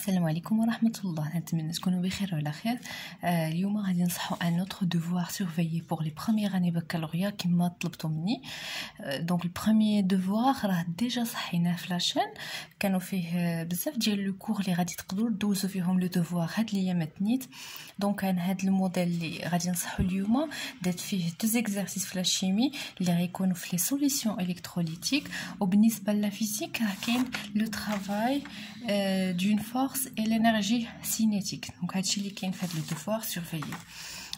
السلام عليكم ورحمة الله. نتمنى تكونوا بخير وعلى خير. اليوم غادي نصحوا ان autre devoir surveillé pour les premières années baccalauréat كما طلبتوا مني. دونك البروميير devoir راه ديجا صحيناه في لاشين، كانوا فيه بزاف ديال لو كور اللي غادي تقدروا دوزوا فيهم لو devoir هاد الايامات نيت. دونك كان هاد الموديل اللي غادي نصحوا اليوم درت فيه دو زيكزارسيس في لا شيمي اللي غيكونوا في لي سوليسيون الكتروليتيك، وبالنسبه لا فيزيك راه كاين لو travail d'une force et l'énergie cinétique. Donc هادشي اللي كاين في هاد لو devoir surveillé.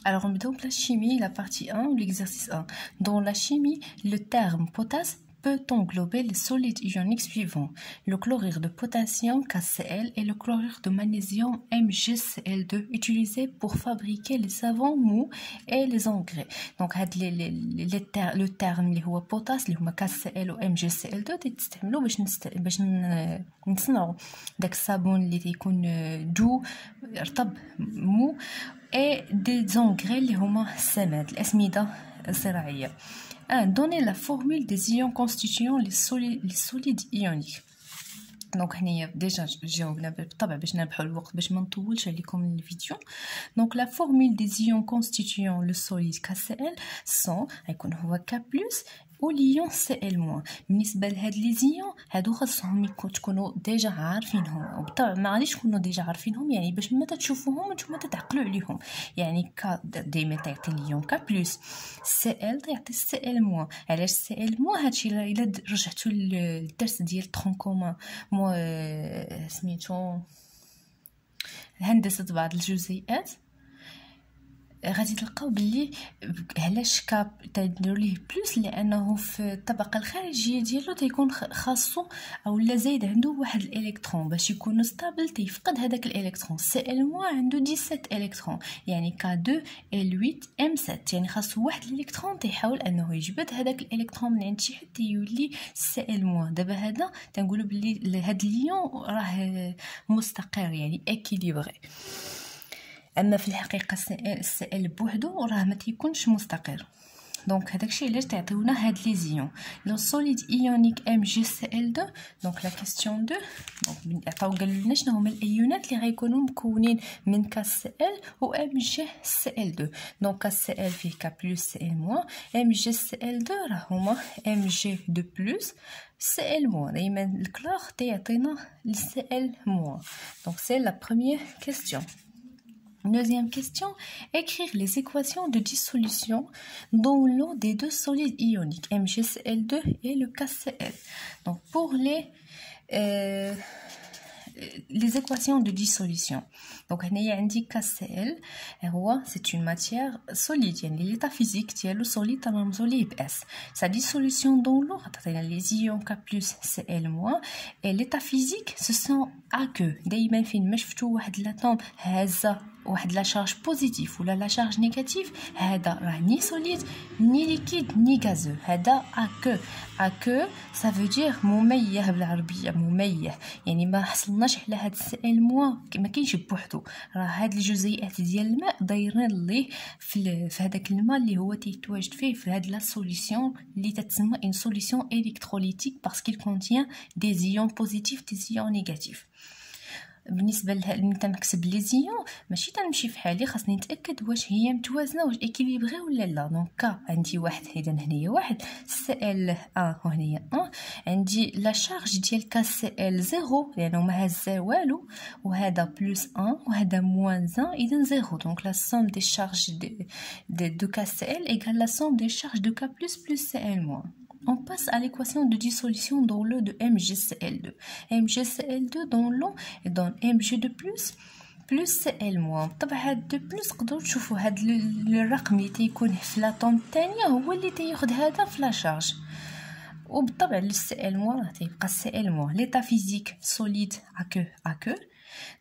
Alors on met donc la chimie, la partie 1 ou l'exercice 1. Dans la chimie, le terme potasse peut englober les solides ioniques suivants: le chlorure de potassium KCl et le chlorure de magnésium MgCl2 utilisés pour fabriquer les savons mous et les engrais. Donc le terme اللي هو potasse اللي هما KCl و MgCl2 تستعملوا باش نصنعوا داك الصابون اللي تيكون دو رطب مو et des engrais اللي هما السماد الأسمدة الزراعية. Donner la formule des ions constituant les solides ioniques. دونك هنايا ديجا جاوبنا بالطبع باش نربحوا الوقت باش ما نطولش عليكم الفيديو. دونك لا فورمول دي زيون كونستيتيون لو سوليد KCl سون غيكون هو K+ وليون Cl-. بالنسبه لهاد لي زيون هادو خاصهم تكونوا ديجا عارفينهم، وبالطبع ما غاديش تكونوا ديجا عارفينهم يعني باش ما تشوفوهم نتوما تتعقلوا عليهم. يعني ك دائما تعطي ليون K+، Cl تعطي Cl-. علاش Cl-؟ هادشي الا رجعتوا للدرس ديال ترون كومون مو سميتو الهندسه بعض الجزيئات، غادي تلقاو بلي علاش كاب تديروا ليه بلس، لانه في الطبقه الخارجيه ديالو تيكون خاصو اولا زايد عنده واحد الالكترون باش يكون ستابل تيفقد هذاك الالكترون. Cl- عنده 17 الكترون يعني K2 L8 M7 يعني خاصو واحد الالكترون تيحاول انه يجبد هذاك الالكترون من عند شي حد يولي Cl-. دابا هذا تنقولوا بلي هاد الليون راه مستقر يعني اكيليبري، اما في الحقيقه السائل بوحدو راه ما تيكونش مستقر. دونك هذاك الشيء علاش تعطيونا هاد لي زيون لو سوليد ايونيك MgCl2. دونك لا كيسيون 2 دونك عطاو قالوا لنا شنو هما الايونات اللي غيكونوا مكونين من KCl و MgCl2. دونك KCl فيه K+ Cl-. MgCl2 راه هما Mg2+ Cl-. دائما الكلور تيعطينا Cl-. دونك سي لا بروميير كيسيون. Deuxième question, écrire les équations de dissolution dans l'eau des deux solides ioniques MgCl2 et le KCl. Donc pour les équations de dissolution. Donc هنايا عندي KCl هو c'est une matière solide يعني l'état physique ديالو solide تنرمزو ليه ب S. Sa dissolution dans l'eau عطينا les ions K+ Cl- et l'état physique ce sont aqueux. دايما فين ما شفتوا واحد لاتوم هازه واحد لا شارج بوزيتيف ولا لا شارج نيجاتيف هذا راه ني سوليد ني ليكيد ني غازو، هذا اكو سا فو دير مميه بالعربيه، مميه يعني ما حصلناش على هاد Cl- ما كاينش بوحدو، راه هاد الجزيئات ديال الماء دايرين ليه في هذاك الماء اللي هو تيتواجد فيه في هاد لا سوليسيون اللي تتسمى ان سوليسيون الكتروليتيك باسكو كونتيان دي زيون بوزيتيف دي زيون نيجاتيف. بالنسبه ملي تنكتب لي زيون ماشي تنمشي في حالي، خاصني نتاكد واش هي متوازنه واش اكيليبري ولا لا. دونك ك عندي واحد اذا هنايا واحد Cl1 وهنايا 1، عندي لا شارج ديال KCl 0 لانه ما هز والو، وهذا +1 وهذا -1 اذا 0. دونك لا سوم دي شارج دو KCl égale la somme des charges de K+ plus Cl-. On passe à l'équation de dissolution dans l'eau de MgCl2. MgCl2 dans l'eau donne Mg2+ plus Cl-. طبعا هاد 2+ تقدروا تشوفوا هاد الرقم اللي تيكون في لاتوم الثانيه هو اللي تياخذ هذا في لا شارج، وبالطبع Cl- راه تيبقى Cl-. ليتا فيزيك سوليد اكو.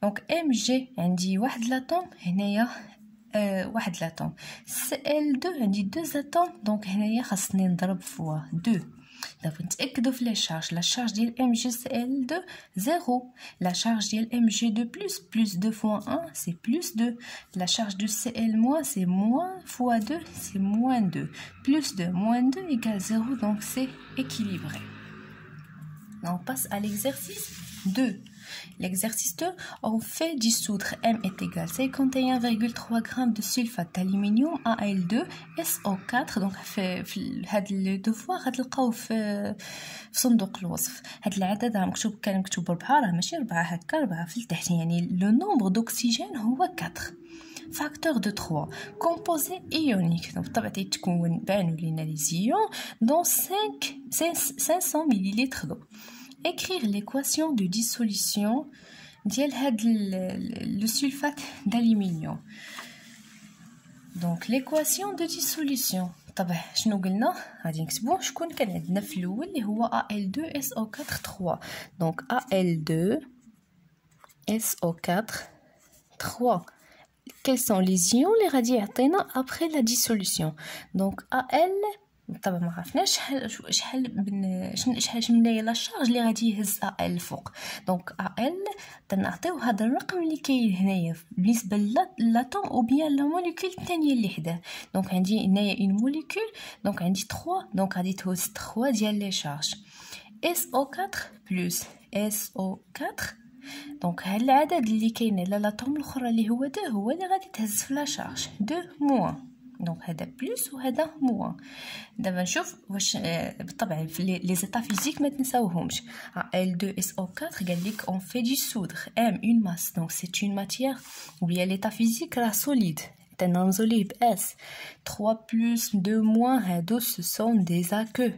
دونك Mg عندي واحد لاتوم هنايا واحد لاتوم، Cl2 عندي 2 اتوم، دونك هنايا خاصني نضرب فوا 2. دابا نتاكدوا في لا شارج ديال MgCl2 0، لا شارج ديال Mg2+ plus 2 fois 1 c'est plus 2، la charge de Cl- c'est moins fois 2 c'est moins 2، plus 2 moins 2 égale 0, donc c'est équilibré. On passe à l'exercice 2. l'exercice 2, on fait dissoudre M est égal 51,3 g de sulfate d'aluminium Al2SO4. donc في هذا الدفوار غتلقاو في صندوق الوصف. هذا العدد راه كان مكتوب 4 راه ماشي 4 هكا 4 في التحت يعني لو نومبر دوكسيجين هو 4 facteur de 3 composé ionique. donc طبعا تتكون بانوا لينا لي زيون dans 500 ml d'eau. écrire l'équation de dissolution ديال هاد le sulfate d'aluminium. donc l'équation de dissolution طبعا شنو قلنا غادي نكتبوه شكون كان عندنا في الاول اللي هو Al2SO4 3. donc Al2SO4 3 quels sont les ions اللي غادي يعطينا après la dissolution. donc Al طبعا ما عرفناش شحال منايا لا شارج اللي غادي يهز Al الفوق. دونك Al تنعطيو هذا الرقم اللي كاين هنايا بالنسبه لاتوم او بيان لا موليكول الثانيه اللي حداه. دونك عندي هنايا اون موليكول دونك عندي 3 دونك غادي تهز 3 ديال لي شارج SO4 بلس SO4. دونك هاد العدد اللي كاين على لاتوم الاخرى اللي هو 2 هو اللي غادي تهز في لا شارج 2 موان. دونك هذا بلس وهذا موان. دابا نشوف واش بالطبع في لي زيتا فيزيك ما تنساوهمش. Al2SO4 قال لك on fait dissoudre M une masse donc c'est une matière ou bien l'état physique راه solide تنرمزو ليه ب S. 3 plus 2 moins هادو ce sont des aqueux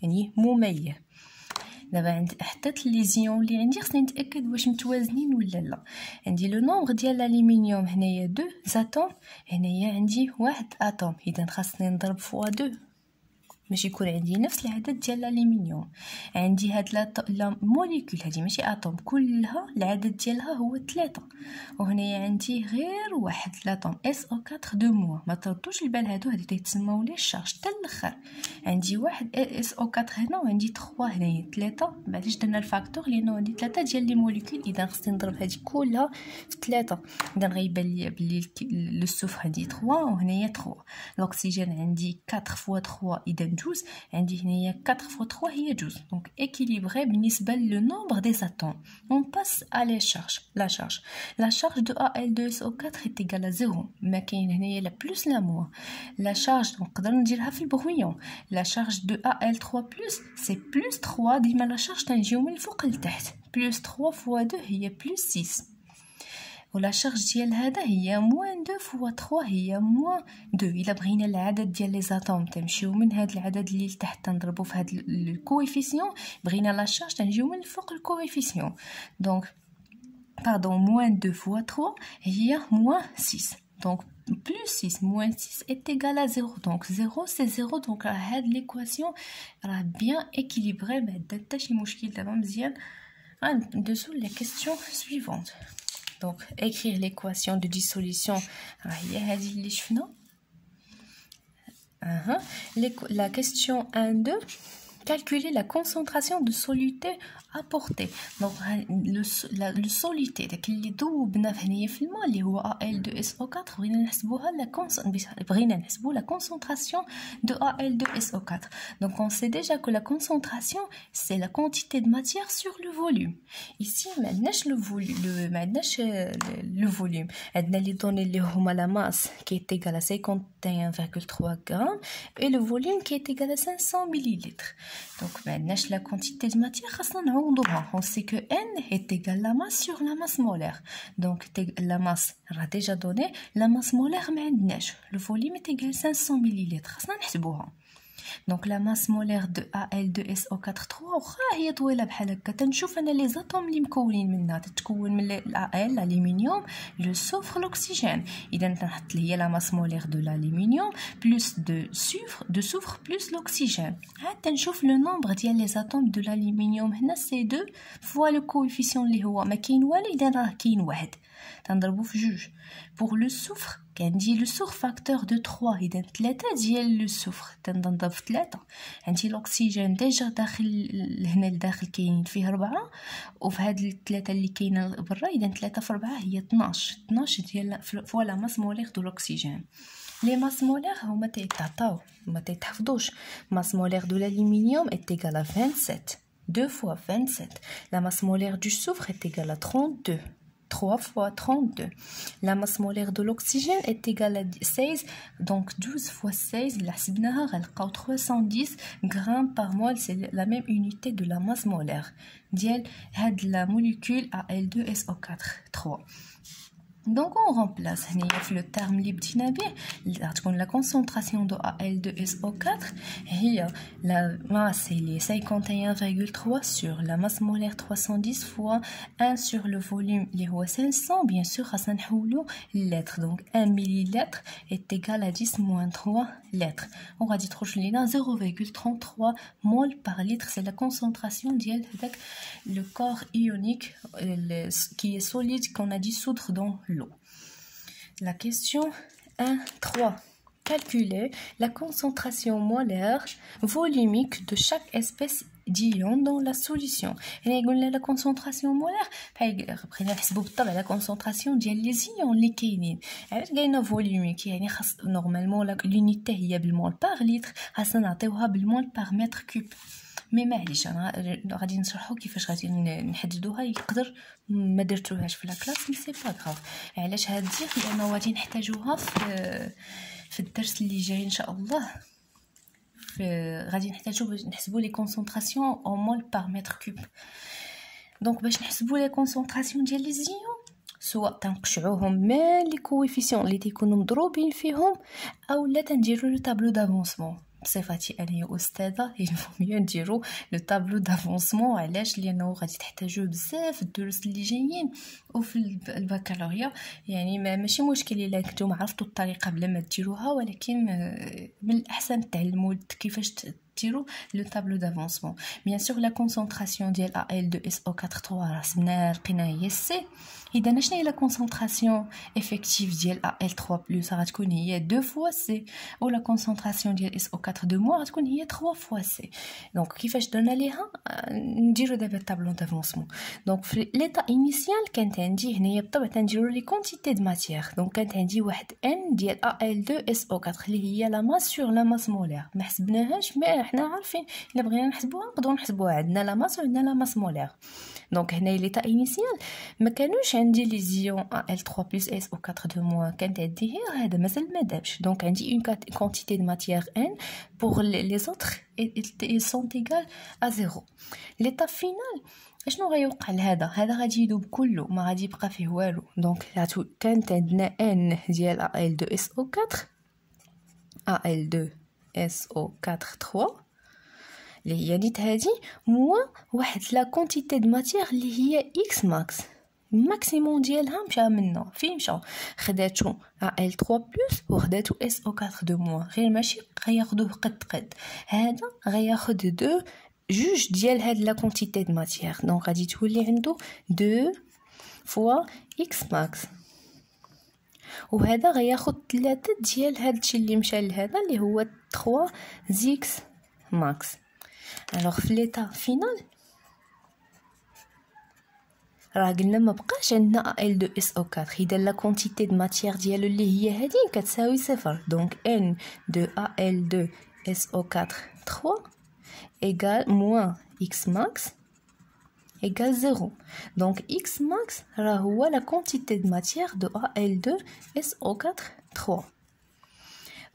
يعني ممية. دابا حطيت لي زيون اللي عندي خصني نتاكد واش متوازنين ولا لا. عندي لو نومبر ديال الالومنيوم هنايا 2 اتوم هنايا عندي 1 اتوم اذا خاصني نضرب فوا 2 باش يكون عندي نفس العدد ديال الالومنيوم. عندي هاد لا موليكول هذه ماشي اتوم كلها العدد ديالها هو 3 وهنايا عندي غير واحد لاتوم SO4 2 موا. ما تردوش البال هادو تيتسموا لي الشارج حتى الاخر. عندي واحد SO4 هنا وعندي 3 هنايا 3. معليش درنا الفاكتور لانه عندي 3 ديال لي موليكول اذا خصني نضرب هذه كلها في 3. اذا غيبان لي بلي لو سوفر عندي 3 وهنايا 3. الاكسجين عندي 4 فوا 3 اذا جوج. عندي هنايا 4 فوا 3 هي جوج. دونك équilibré بالنسبه لو نومبر دي اتوم. on passe à la charge de Al2SO4 est égale à 0. ما كاين هنايا لا بلس لا موان. لا شارج نقدر نديرها في البرويون. لا شارج دو Al3 بلس سي بلس 3 ديما لا شارج تنجيو من الفوق لتحت. بلس 3 فوا 2 هي بلس 6 ولا شارج ديال هذا هي موان 2 فوا 3 هي موان 2. الا بغينا العدد ديال لي زاتوم تمشيو من هذا العدد اللي لتحت تنضربو في هذا الكويفيسيون. بغينا لا شارج تنجيو من الفوق الكويفيسيون. دونك موان 2 فوا 3 هي موان 6. دونك plus 6 moins 6 est égal à 0. donc 0 c'est 0. donc هاد l'équation راه bien équilibrée ما عندها حتى شي مشكل. دابا مزيان غندوزو les questions suivantes. donc écrire l'équation de dissolution هي هذه اللي شفنا. la question 1-2 calculer la concentration de soluté apportée. donc le soluté داك اللي ذوبنا هنايا في الماء اللي هو Al2SO4 بغينا نحسبوها la concentration de Al2SO4. donc on sait déjà que la concentration c'est la quantité de matière sur le volume. ici ما عندناش le volume. عندنا لي دوني اللي هما la masse qui est égale à 51,3 grammes et le volume qui est égal à 500 millilitres. donc ما عندناش la quantité de matière خاصنا نعوضوها. on sait que N est égal à la masse sur la masse molaire. donc la masse راه déjà donné. la masse molaire ما عندناش. le volume est égal à 500 millilitres خاصنا نحسبوها. donc la masse molaire de Al2SO4 3 واخا هي طويله بحال هكا تنشوف انا لي زاتوم اللي مكونين منها تتكون من Al l'aluminium le soufre l'oxygène. اذا تنحط لي هي la masse molaire de l'aluminium plus de soufre plus l'oxygène. عاد تنشوف لو نومبر ديال لي زاتوم de l'aluminium هنا سي 2 فوا لو كويفيسيون اللي هو ما كاين والو اذا راه كاين واحد تنضربو في جوج. pour le soufre كندير لو سوغ فاكتور دو 3 اذا 3 ديال لو سوفر تنضرب في 3. عندي الاكسجين ديجا داخل هنا لداخل كاينين فيه 4 وفي هاد الثلاثه اللي كاينه برا اذا 3 في 4 هي 12 ديال فوالا ماس مولير دو الاكسجين. لي ماس مولير هما تيتعطاو ما تيتحفظوش. ماس مولير دو الالومنيوم est égal à 27 2 fois 27. La masse molaire du soufre est égale à 32. 3 fois 32. La masse molaire de l'oxygène est égale à 16. Donc 12 fois 16, la 310 grammes par mol. C'est la même unité de la masse molaire. Diel, had la molécule Al2SO4, 3. Donc on remplace le terme libre la concentration de Al2SO4 et la masse est 51,3 sur la masse molaire 310 fois 1 sur le volume les 500. Bien sûr, lettres. Donc 1 millilitre est égal à 10 moins 3 lettres. On va dire 0,33 mol par litre. C'est la concentration avec le corps ionique qui est solide qu'on a dissoudre dans l'eau. La question 1.3. Calculer la concentration molaire volumique de chaque espèce d'ion dans la solution. Et la concentration molaire, la concentration des ions اللي كاينين. علاش volumique يعني normalement l'unité هي بالمول par litre, خاصنا نعطيوها بالمول par mètre cube. مي معليش انا غادي نشرحو كيفاش غادي نحددوها. يقدر ما درتوهاش في لاكلاس مي سي با غاف. علاش هاد الزيت؟ لانه غادي نحتاجوها في الدرس اللي جاي ان شاء الله. غادي نحتاجو باش نحسبوا لي كونسونطراسيون او مول بار متر كوب. دونك باش نحسبوا لي كونسونطراسيون ديال لي زيون سواء تنقشعوهم من لي كويفيسيون اللي تيكونوا مضروبين فيهم اولا تنديروا لو طابلو دافونسمون. بصفتي انا استاذه يلزم نديرو لو طابلو دافونسمون. علاش؟ لانه غادي تحتاجوه بزاف في الدروس اللي جايين وفي البكالوريا. يعني ماشي مشكل الا كنتو عرفتوا الطريقه بلا ما ديروها، ولكن من الاحسن تعلموا كيفاش ديروا لو طابلو دافونسمون. بيان سور لا كونسونطراسيون ديال Al2SO4 رسمناها لقينا هي سي. اذا شنو هي لا كونسونطراسيون افكتيف ديال Al3+ غتكون هي 2 فوا سي، و لا كونسونطراسيون ديال SO4 دو موا غتكون هي 3 فوا سي. دونك كيفاش درنا ليها؟ نديرو دابا الطابلو دافونسمون. دونك في ليطا انيسيال كانت عندي هنايا بالطبع تنديرو لي كونتيتي دو ماتيير. دونك كانت عندي واحد ان ديال Al2SO4 اللي هي لا ماس سور لا ماس مولير. ما حسبناهاش مي حنا عارفين الا بغينا نحسبوها نقدروا نحسبوها. عندنا لا ماس وعندنا لا ماس مولير. دونك هنايا ليطا انيسيال ما كانوش عندي لي زيون Al3+ SO4 دو موا، كانت عندي غير هذا مازال ما دابش. دونك عندي اون كونتيتي دو ماتيير ان pour les autres ils sont égales à 0. l'étape finale اشنو غيوقع لهذا؟ هذا غادي يذوب كله، ما غادي يبقى فيه والو. دونك كانت عندنا ان ديال Al2SO4 Al2SO4 3 اللي هي نيت هادي موا واحد لا كونتيتي د ماتيير اللي هي اكس ماكس. الماكسيموم ديالها مشى منا فين مشى؟ خداتو Al3+ وخداتو SO4 دو موا، غير ماشي غياخدوه قد هذا غياخد جوج ديال هاد لا كونتيتي د ماتيير. دونك غادي تولي عنده 2 فوا اكس ماكس، وهذا غياخد 3 ديال هادشي اللي مشى لهذا اللي هو 3 زيكس ماكس. الوغ في ليطا فينال راه قلنا ما بقاش عندنا Al2SO4. اذا لا كونتيتي د ماتيير ديالو اللي هي هذه كتساوي 0. دونك n de Al2SO4 3 égale moins x max égale 0. Donc x max راه هو la quantité de matière de Al2SO4 3.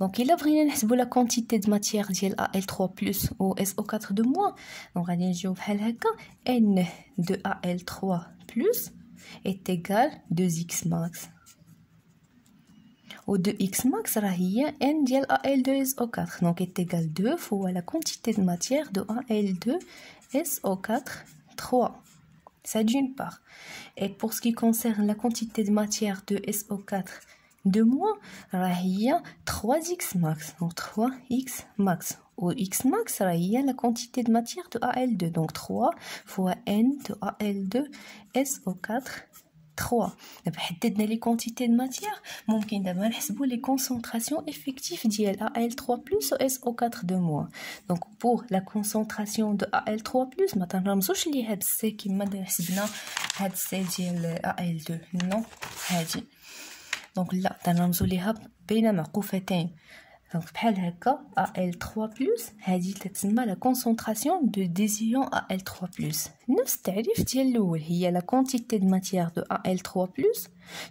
Donc il a بغينا نحسبوا la quantité de matière ديال Al3+ و SO4 de moins. Donc غادي نجيو بحال هكا n de Al3+ est égal 2x max. و 2x max راه هي n ديال Al2SO4. Donc est égal 2 fois la quantité de matière de Al2SO4 3. Ça d'une part. Et pour ce qui concerne la quantité de matière de SO4 de moins, راه هي 3x max. Donc 3x max. Ou x max راه هي la quantité de matière de Al2. Donc 3 fois n de Al2SO4 3. دابا حددنا لي كونتيتي د ماتيير، ممكن دابا نحسبوا لي كونسونطراسيون افكتيف ديال Al3+ و SO4 دو موا. دونك بور لا كونسونطراسيون دو Al3+ ما تنرمزوش ليها بالسي كيما حسبنا هاد السي ديال Al2 نو هادي. دونك لا تنرمزو ليها بين معقوفتين Donc بحال هكا Al3+, هذه تتسمى la concentration de des ions Al3+. نفس التعريف ديال الاول هي la quantité de matière de Al3+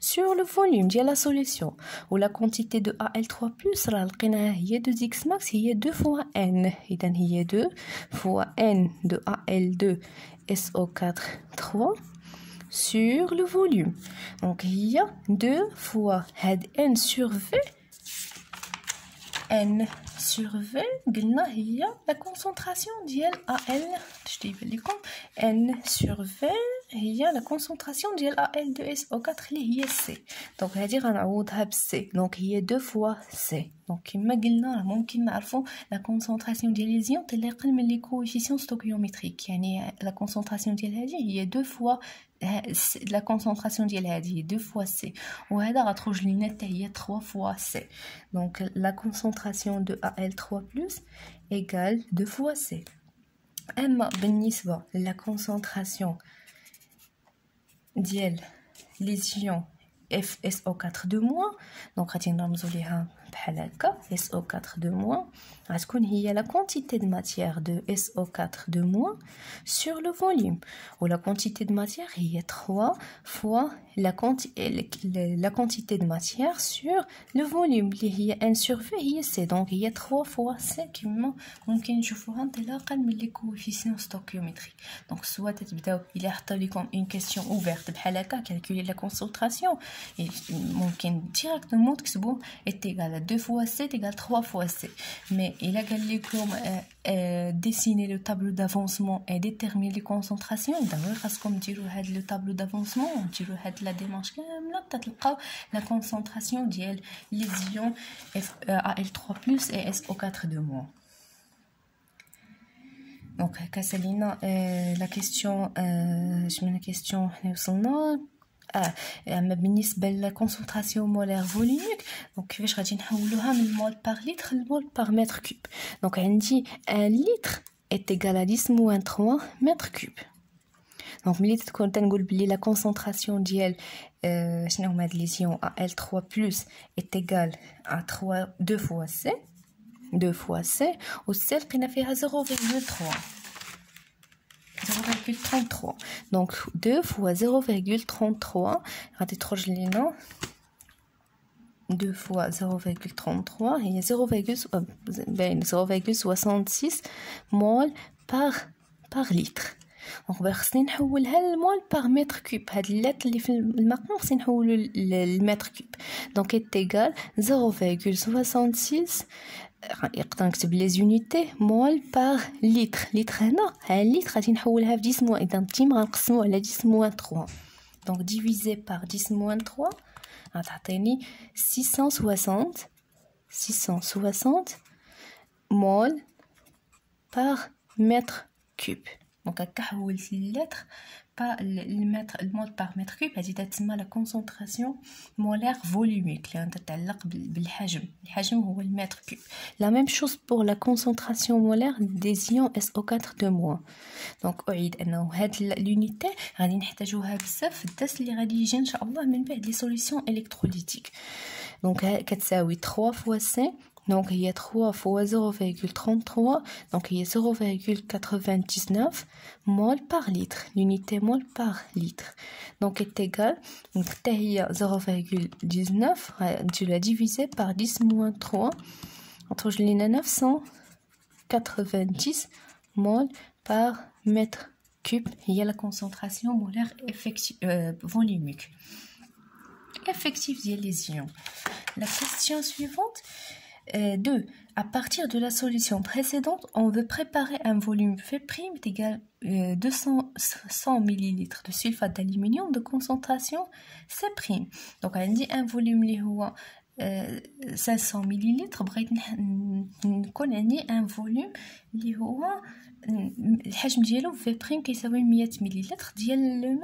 sur le volume ديال la solution. و la quantité de Al3+ راه لقيناها هي 2x max هي 2 fois n. اذا هي 2 fois n de Al2SO4 3 sur le volume. Donc هي 2 fois هاد n sur v n sur v قلنا هي la concentration ديال Al تجيب لكم n sur v هي la concentration ديال Al2SO4 اللي هي C. دونك هذه غنعوضها ب C. دونك هي 2 fois C. دونك كما قلنا راه ممكن نعرفوا la concentration ديال لي زيون اللي اقل من لي coefficients stoichiométriques. يعني la concentration ديال هذه هي 2 fois la concentration ديال هذه 2 fois C. وهذا غتخرج لينا حتى هي 3 fois C. Donc la concentration de Al3+ égale 2 fois C. أما بالنسبة la concentration ديال les ions FSO4 de moins, donc غادي نرمزو ليها بحال هكا SO4 de moins, غتكون هي la quantité de matière de SO4 de moins sur le volume. Ou la quantité de matière هي 3 fois la quantité de matière sur le volume اللي هي n sur v هي c. donc هي 3 fois c كما ممكن نشوفوها انطلاقا من لي coefficients stoichiométriques. donc soit تبداو الى حط لكم une question ouverte بحال هكا calculer la concentration ممكن directement تكتبوا est égal à 2 fois c est égal à 3 fois c. mais il a قال لكم dessiner le tableau d'avancement et déterminer les concentrations. ضروري خاصكم ديروا هذا le tableau d'avancement وديروا هاد la démarche كامله حتى تلقاو la concentration ديال les ions Al3+ et SO4 de moins. donc هكا سالينا la question شنو question حنا وصلنا اما بالنسبه للكونسنتراسيون مولير فوليميك. دونك كيفاش غادي نحولوها من مول بار لتر لمول بار متر كوب. دونك عندي 1 لتر est égal à 10 moins 3 mètres cubes. دونك ملي تكون تنقول بلي لا كونسنتراسيون ديال شنو هما هاد لي زيون Al3+ est égal à 3 2 fois C و C لقينا فيها 0,3 0,33. donc 2 fois 0,33 غادي تخرج لينا 2 fois 0,33 هي 0,66 مول par litre. دونك باغي خصني نحولها للمول بار متر كوب. هاد اللات اللي في المقام خصني نحولو للمتر كوب. دونك ايتيغال 0,66 يقدر نكتب لي زونيتي مول بار لتر. لتر هنا ها لتر غادي نحولها في 10 موان. اذا التيم غنقسمو على 10 موان 3. دونك ديفيزي بار 10 موان 3 غتعطيني 660 مول بار متر كوب. دونك هكا حولت اللتر المتر المول بار متر كوب. هذه تسمى لا كونسنتراسيون مولير فوليوميك اللي تتعلق بالحجم. الحجم هو المتر كوب. لا ميم شوز بور لا كونسنتراسيون مولير دي زيون SO4 دو موان. دونك اعيد انه هاد لونيتي غادي نحتاجوها بزاف في الدرس اللي غادي يجي ان شاء الله من بعد لي سوليسيون الكتروليتيك. دونك كتساوي 3 فوا سي. donc il y a 3 fois 0,33 donc il y a 0,99 mol par litre. l'unité mol par litre donc est égal donc il y a 0,19 tu l'as divisé par 10 moins 3 entre je l'ai 990 mol par mètre cube. il y a la concentration molaire effective volumique effective des lésions. la question suivante 2. À partir de la solution précédente, on veut préparer un volume V' égal 100 ml de sulfate d'aluminium de concentration C'. Donc on dit un volume qui est 500 ml. بغيت نكون عندي un volume اللي هو الحجم ديالو V' كيساوي 100 ملل ديال لو ميم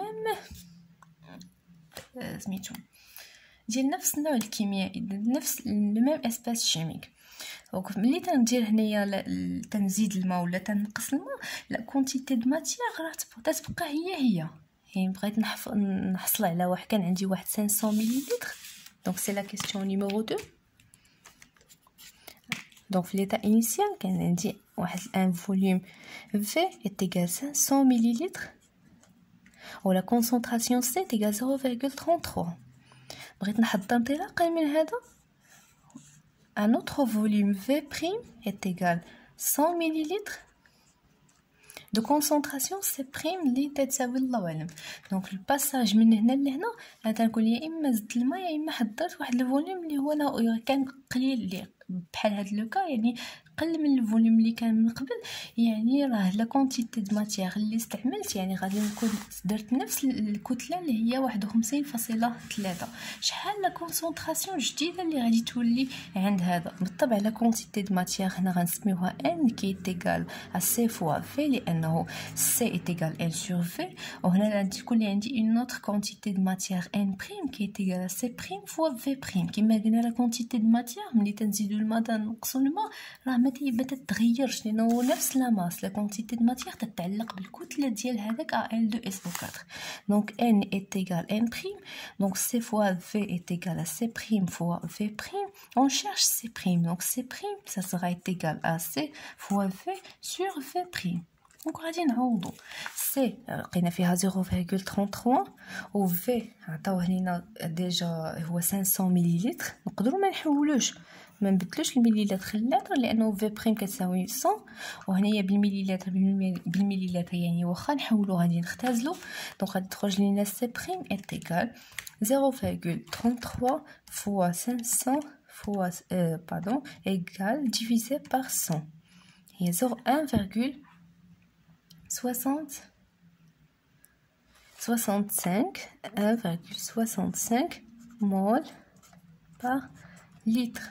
سميتو ديال نفس النوع الكيميائي نفس لو ميم اسباس شيميك. دونك ملي تندير هنايا تنزيد الماء ولا تنقص الماء لا كونتيتي دو ماتيير راه تبقى هي بغيت نحصل على واحد كان عندي واحد 500 ملل. دونك سي لا كيسيون نيميرو 2. Donc في l'état initial كان عندي واحد un volume V est égal 500 ml و la concentration C est égal 0,33. بغيت نحضر انطلاقا من هذا un autre volume V' est égal 100 ml de concentration C' اللي تتساوي الله اعلم. دونك الباساج من هنا لهنا هذا نقول يا اما زدت الماء يا اما حضرت واحد الفوليوم اللي هو كان قليل اللي بحال هاد لو كا يعني قل من الفوليوم اللي كان من قبل. يعني راه لا كونتيتي د ماتيير اللي استعملت يعني غادي نكون درت نفس الكتله اللي هي 51.3. شحال لا كونسونطراسيون جديده اللي غادي تولي عند هذا. بالطبع لا كونتيتي د ماتيير هنا غنسميوها ان كي ايغال ا سي فوا في لانه سي ايغال ان سور في. وهنا غادي تكون عندي اون اوتر كونتيتي د ماتيير ان بريم كي ايغال سي بريم فوا في بريم. كما قلنا لا كونتيتي د ماتيير ملي تنزيدو الماء تنقصو الماء راه ما تتغيرش لانه هو نفس لا ماس. لا كونتيتي د ماتيير تتعلق بالكتله ديال هذاك Al2SO4. دونك n est égal n prime. Donc c fois v est égal à c prime fois v prime. On cherche c prime. Donc c prime ça sera égal à c fois v sur v prime. Donc غادي نعوضو c لقينا فيها 0,33 و v عطاوه لينا ديجا هو 500 مليلتر. نقدروا ما نحولوش ما نبدلوش المليلتر للتر لانه في بريم كتساوي 100 وهنايا بالمليلتر يعني واخا نحولو غادي نختازلو. دونك غادي تخرج لينا سي بريم ايت ايغال 0,33 fois 500 fois égale divisé par 100 هي 1,65 mol par litre.